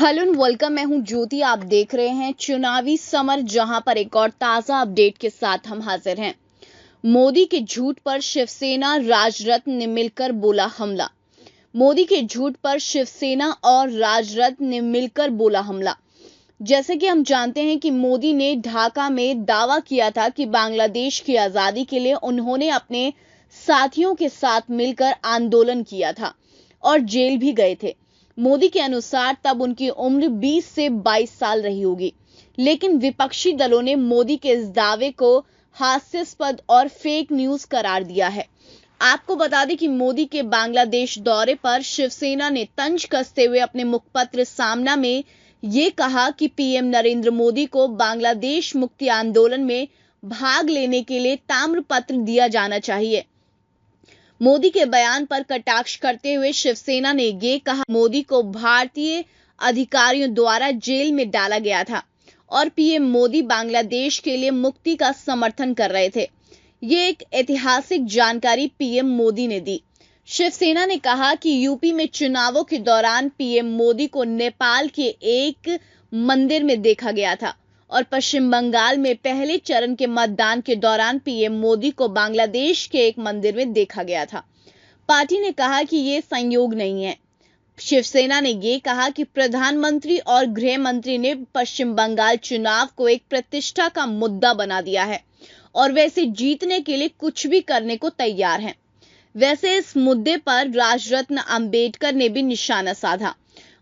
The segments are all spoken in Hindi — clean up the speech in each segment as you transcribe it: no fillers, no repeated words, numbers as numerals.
Hello and welcome. मैं हूं ज्योति। आप देख रहे हैं चुनावी समर, जहां पर एक और ताजा अपडेट के साथ हम हाजिर हैं। मोदी के झूठ पर शिवसेना राजरत्न ने मिलकर बोला हमला। मोदी के झूठ पर शिवसेना और राजरत्न ने मिलकर बोला हमला। जैसे कि हम जानते हैं कि मोदी ने ढाका में दावा किया था कि बांग्लादेश की आजादी के लिए उन्होंने अपने साथियों के साथ मिलकर आंदोलन किया था और जेल भी गए थे। मोदी के अनुसार तब उनकी उम्र 20 से 22 साल रही होगी, लेकिन विपक्षी दलों ने मोदी के इस दावे को हास्यास्पद और फेक न्यूज करार दिया है। आपको बता दें कि मोदी के बांग्लादेश दौरे पर शिवसेना ने तंज कसते हुए अपने मुखपत्र सामना में ये कहा कि पीएम नरेंद्र मोदी को बांग्लादेश मुक्ति आंदोलन में भाग लेने के लिए ताम्रपत्र दिया जाना चाहिए। मोदी के बयान पर कटाक्ष करते हुए शिवसेना ने ये कहा, मोदी को भारतीय अधिकारियों द्वारा जेल में डाला गया था और पीएम मोदी बांग्लादेश के लिए मुक्ति का समर्थन कर रहे थे। ये एक ऐतिहासिक जानकारी पीएम मोदी ने दी। शिवसेना ने कहा कि यूपी में चुनावों के दौरान पीएम मोदी को नेपाल के एक मंदिर में देखा गया था और पश्चिम बंगाल में पहले चरण के मतदान के दौरान पीएम मोदी को बांग्लादेश के एक मंदिर में देखा गया था। पार्टी ने कहा कि ये संयोग नहीं है। शिवसेना ने ये कहा कि प्रधानमंत्री और गृह मंत्री ने पश्चिम बंगाल चुनाव को एक प्रतिष्ठा का मुद्दा बना दिया है और वैसे जीतने के लिए कुछ भी करने को तैयार हैं। वैसे इस मुद्दे पर राजरत्न अंबेडकर ने भी निशाना साधा।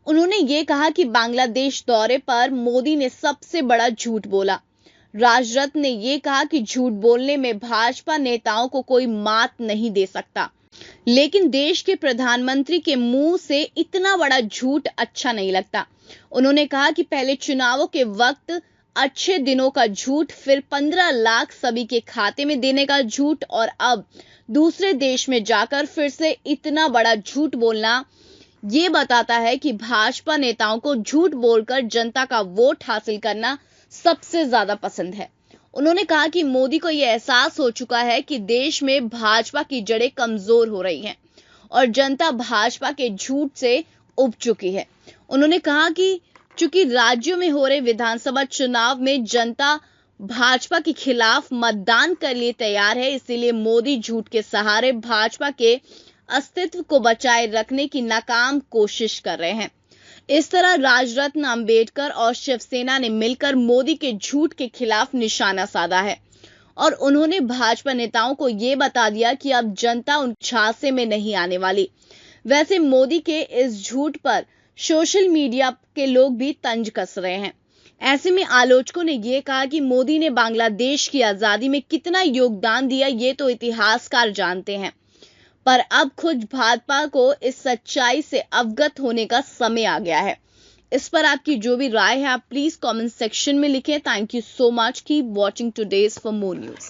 उन्होंने ये कहा कि बांग्लादेश दौरे पर मोदी ने सबसे बड़ा झूठ बोला। राजरत्न ने ये कहा कि झूठ बोलने में भाजपा नेताओं को कोई मात नहीं दे सकता, लेकिन देश के प्रधानमंत्री के मुंह से इतना बड़ा झूठ अच्छा नहीं लगता। उन्होंने कहा कि पहले चुनावों के वक्त अच्छे दिनों का झूठ, फिर 15 लाख सभी के खाते में देने का झूठ और अब दूसरे देश में जाकर फिर से इतना बड़ा झूठ बोलना, ये बताता है कि भाजपा नेताओं को झूठ बोलकर जनता का वोट हासिल करना सबसे ज्यादा पसंद है। उन्होंने कहा कि मोदी को यह एहसास हो चुका है कि देश में भाजपा की जड़ें कमजोर हो रही हैं और जनता भाजपा के झूठ से उब चुकी है। उन्होंने कहा कि चूंकि राज्यों में हो रहे विधानसभा चुनाव में जनता भाजपा के खिलाफ मतदान के लिए तैयार है, इसीलिए मोदी झूठ के सहारे भाजपा के अस्तित्व को बचाए रखने की नाकाम कोशिश कर रहे हैं। इस तरह राजरत्न अंबेडकर और शिवसेना ने मिलकर मोदी के झूठ के खिलाफ निशाना साधा है और उन्होंने भाजपा नेताओं को यह बता दिया कि अब जनता उन झांसे में नहीं आने वाली। वैसे मोदी के इस झूठ पर सोशल मीडिया के लोग भी तंज कस रहे हैं। ऐसे में आलोचकों ने यह कहा कि मोदी ने बांग्लादेश की आजादी में कितना योगदान दिया ये तो इतिहासकार जानते हैं, पर अब खुद भाजपा को इस सच्चाई से अवगत होने का समय आ गया है। इस पर आपकी जो भी राय है आप प्लीज कमेंट सेक्शन में लिखें। Thank you so much. Keep watching today's for more news.